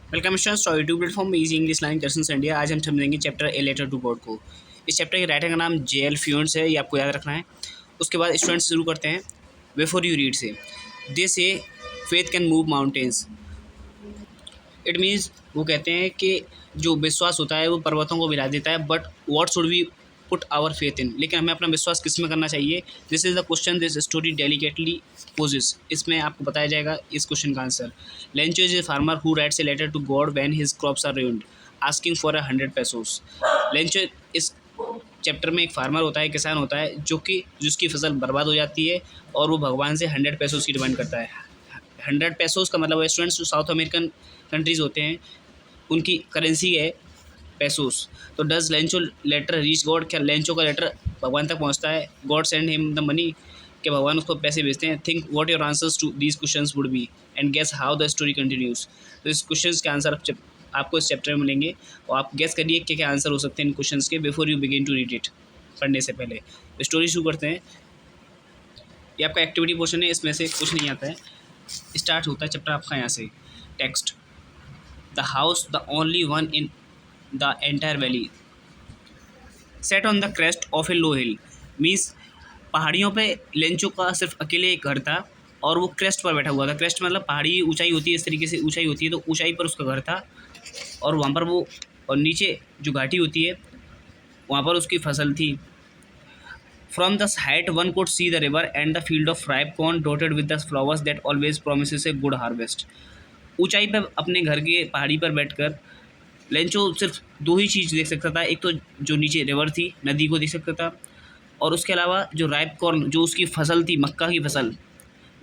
Welcome students to YouTube platform easy English learning lessons India. आज हम समझेंगे chapter a letter to God को। इस चैप्टर के राइटर का नाम जेएल फ्यूंस है, ये आपको याद रखना है। उसके बाद स्टूडेंट्स शुरू करते हैं बिफोर यू रीड से। दे से faith can move mountains. It means वो कहते हैं कि जो विश्वास होता है वो पर्वतों को हिला देता है, but what should we put our faith in. लेकिन हमें अपना विश्वास किस में करना चाहिए। This is the question this story delicately poses. इसमें आपको बताया जाएगा इस क्वेश्चन का answer. Lencho is a farmer who writes a letter to God when his crops are ruined asking for 100 pesos। Lencho इस चैप्टर में एक फार्मर होता है, किसान होता है, जो कि जिसकी फसल बर्बाद हो जाती है और वो भगवान से 100 pesos की डिमांड करता है। 100 pesos का मतलब है स्टूडेंट्स, जो साउथ अमेरिकन कंट्रीज़ होते हैं उनकी करेंसी है पेसोस। तो does Lencho letter reach God, क्या लेंचो का लेटर भगवान तक पहुंचता है। God send him the money, कि भगवान उसको पैसे भेजते हैं। Think what your answers to these questions would be and guess how the story continues. तो इस क्वेश्चन के आंसर आपको इस चैप्टर में मिलेंगे और आप गेस करिए क्या क्या आंसर हो सकते हैं इन क्वेश्चन के before you begin to read it. पढ़ने से पहले स्टोरी शुरू करते हैं। ये आपका एक्टिविटी पोर्शन है, इसमें से कुछ नहीं आता है। स्टार्ट होता है चैप्टर आपका यहाँ से। Text the house the only one in the entire valley set on the crest of A low hill. Means पहाड़ियों पे लेंचो का सिर्फ अकेले एक घर था और वो क्रेस्ट पर बैठा हुआ था। क्रेस्ट मतलब पहाड़ी ऊंचाई होती है, इस तरीके से ऊंचाई होती है, तो ऊंचाई पर उसका घर था और वहाँ पर वो, और नीचे जो घाटी होती है वहाँ पर उसकी फसल थी। From the height one could see the river and the field of ripe corn dotted with the flowers that always promises a good harvest. ऊंचाई पर अपने घर के पहाड़ी पर बैठकर लेंचो सिर्फ दो ही चीज़ देख सकता था। एक तो जो नीचे रिवर थी, नदी को देख सकता था, और उसके अलावा जो राइप कॉर्न, जो उसकी फसल थी, मक्का की फसल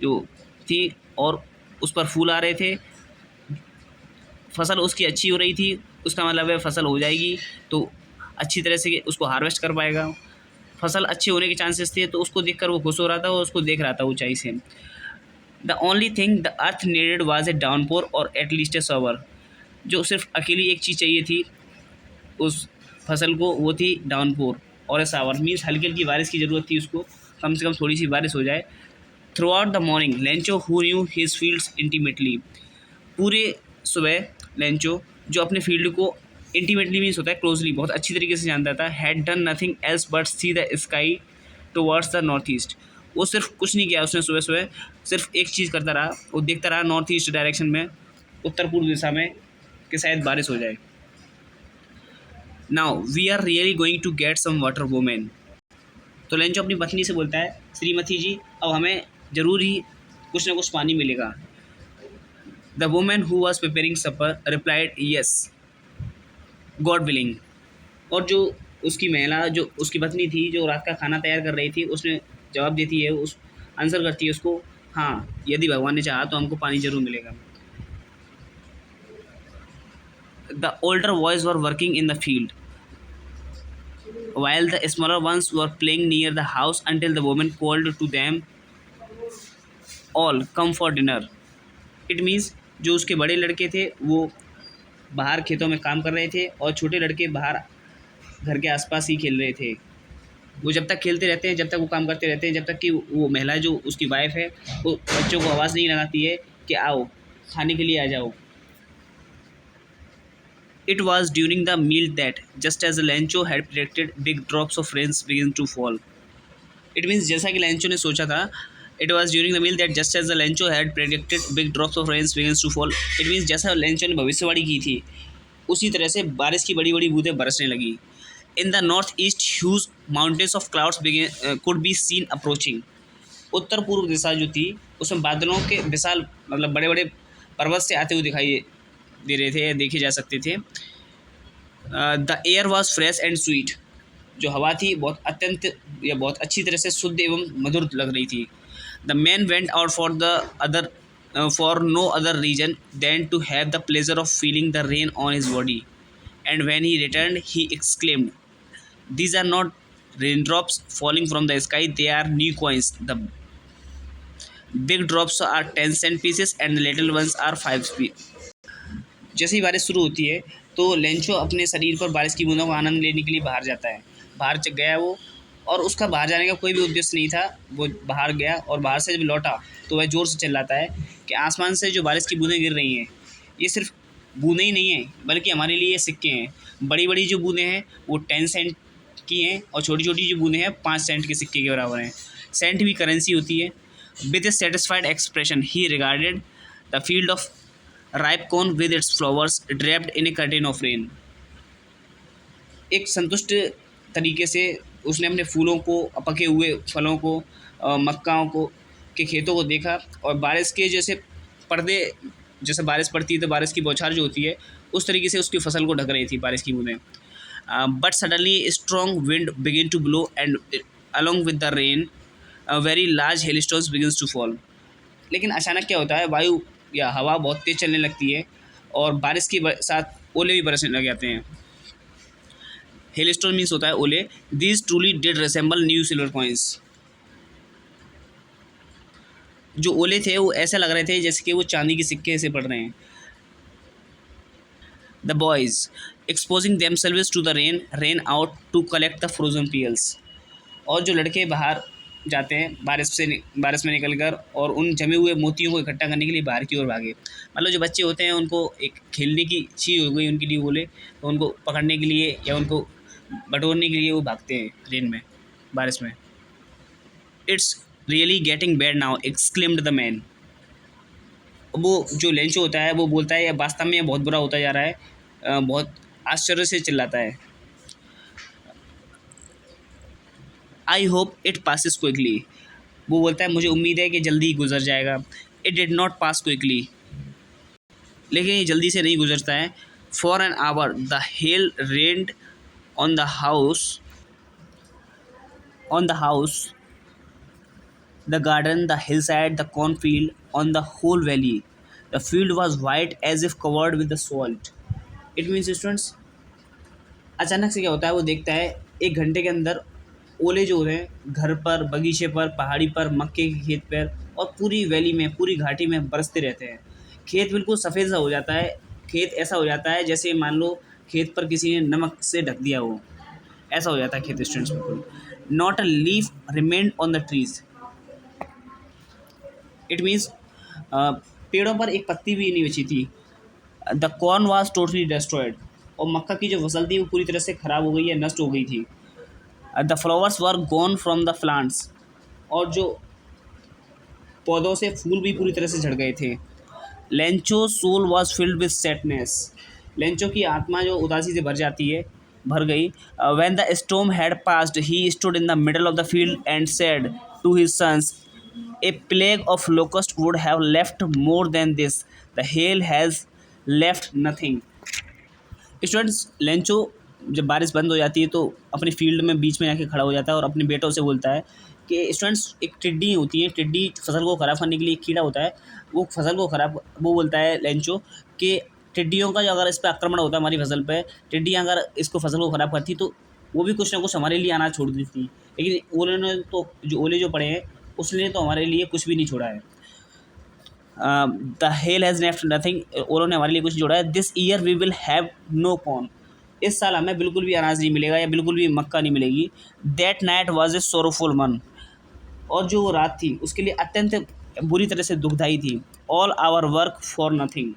जो थी, और उस पर फूल आ रहे थे। फसल उसकी अच्छी हो रही थी, उसका मतलब है फसल हो जाएगी तो अच्छी तरह से उसको हार्वेस्ट कर पाएगा। फसल अच्छे होने के चांसेस थे, तो उसको देखकर वो खुश हो रहा था और उसको देख रहा था ऊंचाई से। The only thing the earth needed was a downpour और एटलीस्ट ए शॉवर। जो सिर्फ अकेली एक चीज़ चाहिए थी उस फसल को, वो थी डाउनपोर और ए शावर। मीन्स हल्की हल्की बारिश की ज़रूरत थी उसको, कम से कम थोड़ी सी बारिश हो जाए। Through out the morning Lencho who knew his fields intimately. पूरे सुबह लेंचो, जो अपने फील्ड को इंटीमेटली मीन्स होता है क्लोजली, बहुत अच्छी तरीके से जानता था, had done nothing else but see the sky towards the north east. वो सिर्फ कुछ नहीं किया उसने सुबह सुबह, सिर्फ एक चीज़ करता रहा, वो देखता रहा नॉर्थ ईस्ट डायरेक्शन में, उत्तर पूर्व दिशा में, कि शायद बारिश हो जाए। Now we are really going to get some water women. तो लेंचो अपनी पत्नी से बोलता है, श्रीमती जी अब हमें ज़रूर ही कुछ ना कुछ पानी मिलेगा। The women who was preparing supper replied yes God willing. और जो उसकी महिला, जो उसकी पत्नी थी, जो रात का खाना तैयार कर रही थी, उसने जवाब देती है, उस आंसर करती है उसको, हाँ यदि भगवान ने चाहा तो हमको पानी जरूर मिलेगा। The older boys were working in the field while the smaller ones were playing near the house until the woman called to them all come for dinner। It means जो उसके बड़े लड़के थे वो बाहर खेतों में काम कर रहे थे और छोटे लड़के बाहर घर के आसपास ही खेल रहे थे। वो जब तक खेलते रहते हैं, जब तक वो काम करते रहते हैं, जब तक कि वो महिला जो उसकी वाइफ है वो बच्चों को आवाज़ नहीं लगाती है कि आओ खाने के लिए आ जाओ। It was during the meal that, just as Lencho had predicted, big drops of rain began to fall। It means जैसा कि लेंचो ने सोचा था, it was during the meal that, just as the Lencho had predicted, big drops of rain began to fall। It means जैसा Lencho ने भविष्यवाणी की थी उसी तरह से बारिश की बड़ी बड़ी बूंदें बरसने लगी। In the north east, huge mountains of clouds could be seen approaching। उत्तर पूर्व दिशा जो थी उसमें बादलों के विशाल, मतलब बड़े बड़े पर्वत से आते हुए दिखाई दे रहे थे, देखे जा सकते थे। The air was fresh and sweet. जो हवा थी बहुत अत्यंत या बहुत अच्छी तरह से शुद्ध एवं मधुर लग रही थी। The man went out for no other reason than to have the pleasure of feeling the rain on his body and when he returned he exclaimed, these are not rain drops falling from the sky, they are new coins. The big drops are 10 cent pieces and the little ones are 5 pieces। जैसे ही बारिश शुरू होती है तो Lencho अपने शरीर पर बारिश की बूंदों का आनंद लेने के लिए बाहर जाता है। बाहर गया वो, और उसका बाहर जाने का कोई भी उद्देश्य नहीं था। वो बाहर गया और बाहर से जब लौटा तो वह ज़ोर से चिल्लाता है कि आसमान से जो बारिश की बूंदें गिर रही हैं ये सिर्फ बूंदें ही नहीं हैं बल्कि हमारे लिए ये सिक्के हैं। बड़ी बड़ी जो बूंदें हैं वो 10 सेंट की हैं और छोटी छोटी जो बूंदें हैं 5 सेंट के सिक्के के बराबर हैं। सेंट भी करेंसी होती है। With A satisfied expression he regarded the field of ripe corn with its flowers draped in A curtain of rain. एक संतुष्ट तरीके से उसने अपने फूलों को, पके हुए फलों को, मक्काओं को के खेतों को देखा और बारिश के जैसे पर्दे, जैसे बारिश पड़ती है तो बारिश की बौछार जो होती है उस तरीके से उसकी फसल को ढक रही थी बारिश की बूंदें। But suddenly strong wind begin to blow and along with the rain very large hailstones begins to fall. लेकिन अचानक क्या होता है, वायु या हवा बहुत तेज चलने लगती है और बारिश के साथ ओले भी बरसने लग जाते हैं। हेलस्टोन मीन्स होता है ओले। These truly did resemble new silver coins. जो ओले थे वो ऐसे लग रहे थे जैसे कि वो चांदी के सिक्के से पड़ रहे हैं। The boys exposing themselves to the rain ran out to collect the frozen pearls. और जो लड़के बाहर जाते हैं बारिश में निकल कर और उन जमे हुए मोतियों को इकट्ठा करने के लिए बाहर की ओर भागे। मतलब जो बच्चे होते हैं उनको एक खेलने की चीज़ हो गई उनके लिए बोले, तो उनको पकड़ने के लिए या उनको बटोरने के लिए वो भागते हैं रेन में, बारिश में। It's really getting bad now exclaimed the man. वो जो लेंचो होता है वो बोलता है या वास्तव में बहुत बुरा होता जा रहा है, बहुत आश्चर्य से चिल्लाता है। I hope it passes quickly. वो बोलता है मुझे उम्मीद है कि जल्दी गुजर जाएगा। It did not pass quickly. लेकिन ये जल्दी से नहीं गुजरता है। For an hour the hell rained on the house the garden, the hillside, the cornfield, on the whole valley. The field was white as if covered with the salt. It means students, अचानक से क्या होता है, वो देखता है 1 घंटे के अंदर ओले जो होते हैं घर पर, बगीचे पर, पहाड़ी पर, मक्के के खेत पर और पूरी वैली में, पूरी घाटी में बरसते रहते हैं। खेत बिल्कुल सफ़ेद सा हो जाता है। खेत ऐसा हो जाता है जैसे मान लो खेत पर किसी ने नमक से ढक दिया हो, ऐसा हो जाता है खेत स्टूडेंट्स बिल्कुल। Not a leaf remained on the trees. It means पेड़ों पर एक पत्ती भी नहीं बची थी। The corn was totally destroyed. और मक्का की जो फसल थी वो पूरी तरह से ख़राब हो गई है, नष्ट हो गई थी। The flowers were gone from the plants. और जो पौधों से फूल भी पूरी तरह से झड़ गए थे। Lencho soul was filled with sadness. Lencho की आत्मा जो उदासी से भर गई। When the storm had passed he stood in the middle of the field and said to his sons, A plague of locusts would have left more than this. The hail has left nothing. Students, Lencho जब बारिश बंद हो जाती है तो अपनी field में बीच में आके खड़ा हो जाता है और अपने बेटों से बोलता है कि स्टूडेंट्स, एक टिड्डी होती है, टिड्डी फसल को ख़राब करने के लिए एक कीड़ा होता है, वो फसल को ख़राब, वो बोलता है लेंचो कि टिड्डियों का जो अगर इस पर आक्रमण होता है हमारी फसल पर, टिड्डियाँ अगर इसको फसल को ख़राब करती तो वो भी कुछ ना कुछ हमारे लिए अनाज छोड़ देती। लेकिन ओले ने तो जो ओले जो पड़े हैं उसने तो हमारे लिए कुछ भी नहीं छोड़ा है। The hail has left nothing. ओलों ने हमारे लिए कुछ नहीं छोड़ा है। This year we will have no corn. इस साल हमें बिल्कुल भी अनाज नहीं मिलेगा या बिल्कुल भी मक्का नहीं मिलेगी। That night was a sorrowful one. और जो वो रात थी उसके लिए अत्यंत बुरी तरह से दुखदाई थी। All our work for nothing.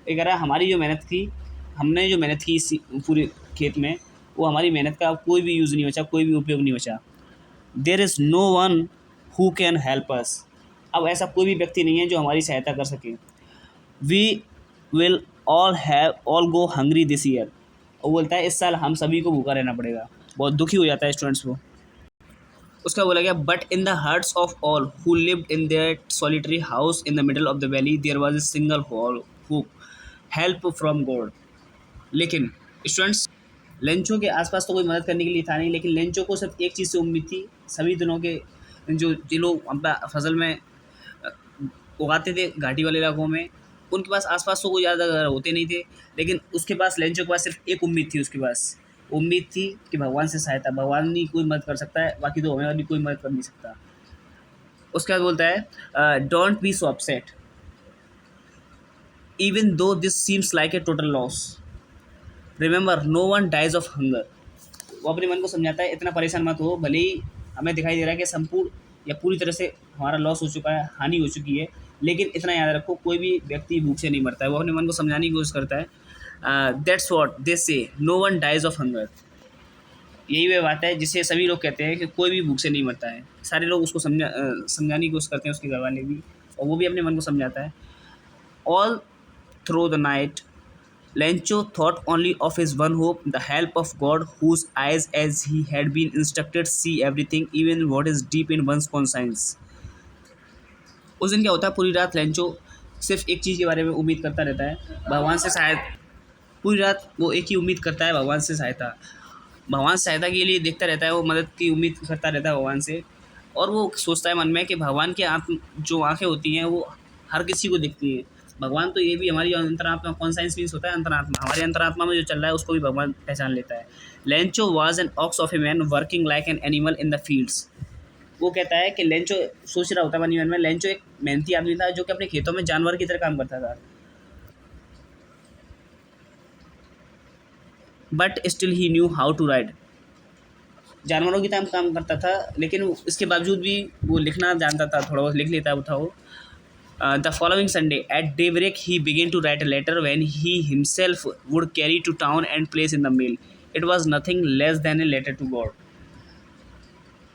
ये कह रहा है हमारी जो मेहनत की, हमने जो मेहनत की इस पूरे खेत में, वो हमारी मेहनत का कोई भी यूज़ नहीं बचा, कोई भी उपयोग नहीं बचा। There is no one who can help us. अब ऐसा कोई भी व्यक्ति नहीं है जो हमारी सहायता कर सके। We will all go hungry this year. वो बोलता है इस साल हम सभी को भूखा रहना पड़ेगा। बहुत दुखी हो जाता है स्टूडेंट्स वो। उसका बोला गया, but in the hearts of all who lived in their solitary house in the middle of the valley there was a single hope, help from God. लेकिन स्टूडेंट्स, लेंचो के आसपास तो कोई मदद करने के लिए था नहीं, लेकिन लेंचो को सिर्फ एक चीज़ से उम्मीद थी। सभी दिनों के जो लोग अपना फसल में उगाते थे घाटी वाले इलाकों में, उनके पास आसपास तो कोई ज़्यादा घर होते नहीं थे, लेकिन उसके पास, लेंचो के पास सिर्फ एक उम्मीद थी। उसके पास उम्मीद थी कि भगवान से सहायता, भगवान ही कोई मदद कर सकता है, बाकी तो हमें भी कोई मदद कर नहीं सकता। उसके बाद बोलता है, don't be so upset even though this seems like a total loss, remember no one dies of hunger. वो अपने मन को समझाता है इतना परेशान मत हो, भले ही हमें दिखाई दे रहा है कि संपूर्ण या पूरी तरह से हमारा लॉस हो चुका है, हानि हो चुकी है, लेकिन इतना याद रखो, कोई भी व्यक्ति भूख से नहीं मरता है। वो अपने मन को समझाने की कोशिश करता है। That's what they say, no one dies of hunger. यही वह बात है जिसे सभी लोग कहते हैं कि कोई भी भूख से नहीं मरता है। सारे लोग उसको समझाने की कोशिश करते हैं, उसके घर वाले भी, और वो भी अपने मन को समझाता है। All through the night Lencho thought only of his one hope, the help of God, whose eyes, as he had been instructed, see everything, even what is deep in one's conscience. उस दिन क्या होता है, पूरी रात Lencho सिर्फ एक चीज़ के बारे में उम्मीद करता रहता है, भगवान से सहायता। पूरी रात वो एक ही उम्मीद करता है, भगवान से सहायता। भगवान से सहायता के लिए देखता रहता है, वो मदद की उम्मीद करता रहता है भगवान से। और वो सोचता है मन में कि भगवान की जो आँखें होती हैं वो हर किसी को दिखती हैं। भगवान तो ये भी हमारी अंतरात्मा, कॉन्साइंस मीन्स होता है अंतरात्मा, हमारी अंतरात्मा में जो चल रहा है उसको भी भगवान पहचान लेता है। Lencho was an ox of a man working like an animal in the fields. वो कहता है कि लेंचो सोच रहा होता है मन में, लेंचो एक मेहनती आदमी था जो कि अपने खेतों में जानवर की तरह काम करता था, but still he knew how to write. जानवरों की तरह काम करता था, लेकिन इसके बावजूद भी वो लिखना जानता था, थोड़ा बहुत लिख लेता था वो। The following Sunday, at daybreak, he began to write a letter when he himself would carry to town and place in the mail. It was nothing less than a letter to God.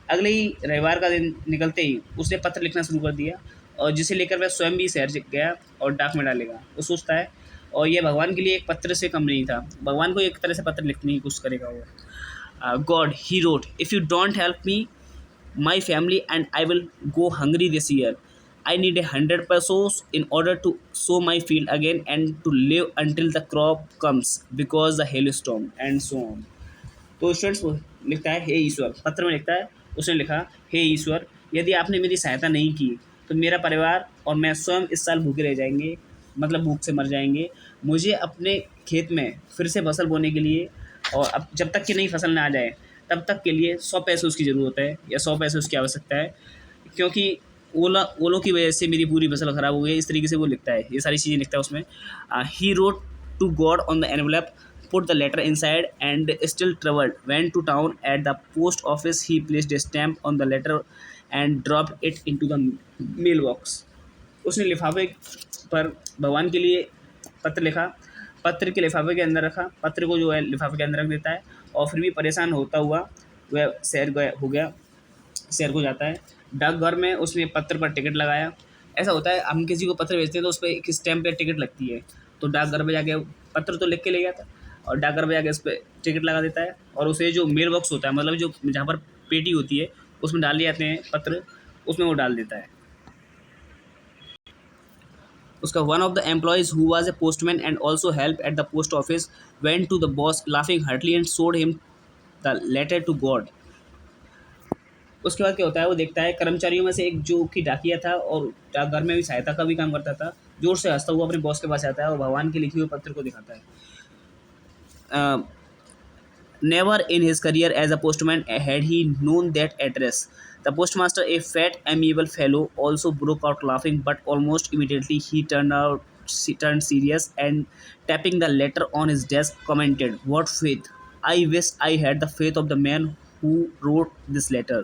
अगले ही रविवार का दिन निकलते ही उसने पत्र लिखना शुरू कर दिया, और जिसे लेकर वह स्वयं भी शहर गया और डाक में डालेगा। वो सोचता है, और यह भगवान के लिए एक पत्र से कम नहीं था, भगवान को एक तरह से पत्र लिखने की कोशिश करेगा वो। God, he wrote, if you don't help me my family and I will go hungry this year. I need 100 pesos in order to sow my field again and to live until the crop comes because the hailstorm and so on. तो students वो लिखता है, हे ईश्वर, पत्र में लिखता है, उसने लिखा, हे ईश्वर, यदि आपने मेरी सहायता नहीं की तो मेरा परिवार और मैं स्वयं इस साल भूखे रह जाएंगे, मतलब भूख से मर जाएंगे। मुझे अपने खेत में फिर से फसल बोने के लिए, और अब जब तक कि नई फसल ना आ जाए तब तक के लिए 100 पैसे उसकी ज़रूरत है, या 100 पैसे उसकी आवश्यकता है, क्योंकि ओलों की वजह से मेरी पूरी फसल ख़राब हो गई। इस तरीके से वो लिखता है, ये सारी चीज़ें लिखता है उसमें। He wrote to God on the envelope, put the letter inside, and still traveled, went to town. At the post office he placed a stamp on the letter and dropped it into the mailbox. उसने लिफाफे पर भगवान के लिए पत्र लिखा, पत्र के लिफाफे के अंदर रखा, पत्र को जो है लिफाफे के अंदर रख देता है, और फिर भी परेशान होता हुआ वह शहर को जाता है। डाकघर में उसने पत्र पर टिकट लगाया। ऐसा होता है, हम किसी को पत्र भेजते हैं तो उस पर एक स्टैम्प पर टिकट लगती है, तो डाकघर में जाके पत्र तो लिख के ले गया था, और डाकघर में जाके उस पर टिकट लगा देता है, और उसे जो मेल बॉक्स होता है, मतलब जो जहाँ पर पेटी होती है उसमें डाल दिए जाते हैं पत्र, उसमें वो डाल देता है। उसका one of the employees who was a postman and also help at the post office went to the boss laughing heartily and showed him the letter to God. उसके बाद क्या होता है, वो देखता है कर्मचारियों में से एक जो कि डाकिया था और डाकघर में भी सहायता का भी काम करता था, जोर से हंसता हुआ अपने बॉस के पास आता है और भगवान के लिखे हुए पत्र को दिखाता है। Never in his career as a postman had he known that address. The postmaster, a fat, amiable fellow, also broke out laughing, but almost immediately he turned serious and tapping the letter on his desk, commented, "What faith! I wish I had the faith of the man who wrote this letter,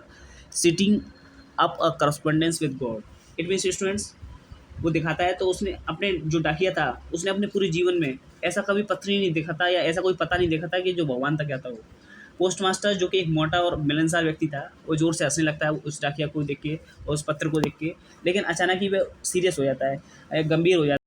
setting up a correspondence with God." It means, students, वो दिखाता है, तो उसने अपने जो डाकिया था उसने अपने पूरे जीवन में ऐसा कभी पत्र ही नहीं देखा था, या ऐसा कोई पता नहीं देखा था कि जो भगवान तक आता हो। पोस्टमास्टर जो कि एक मोटा और मिलनसार व्यक्ति था, वो जोर से हंसने लगता है उस डाकिया को देख के और उस पत्र को देख के, लेकिन अचानक ही वह सीरियस हो जाता है, गंभीर हो जाता है।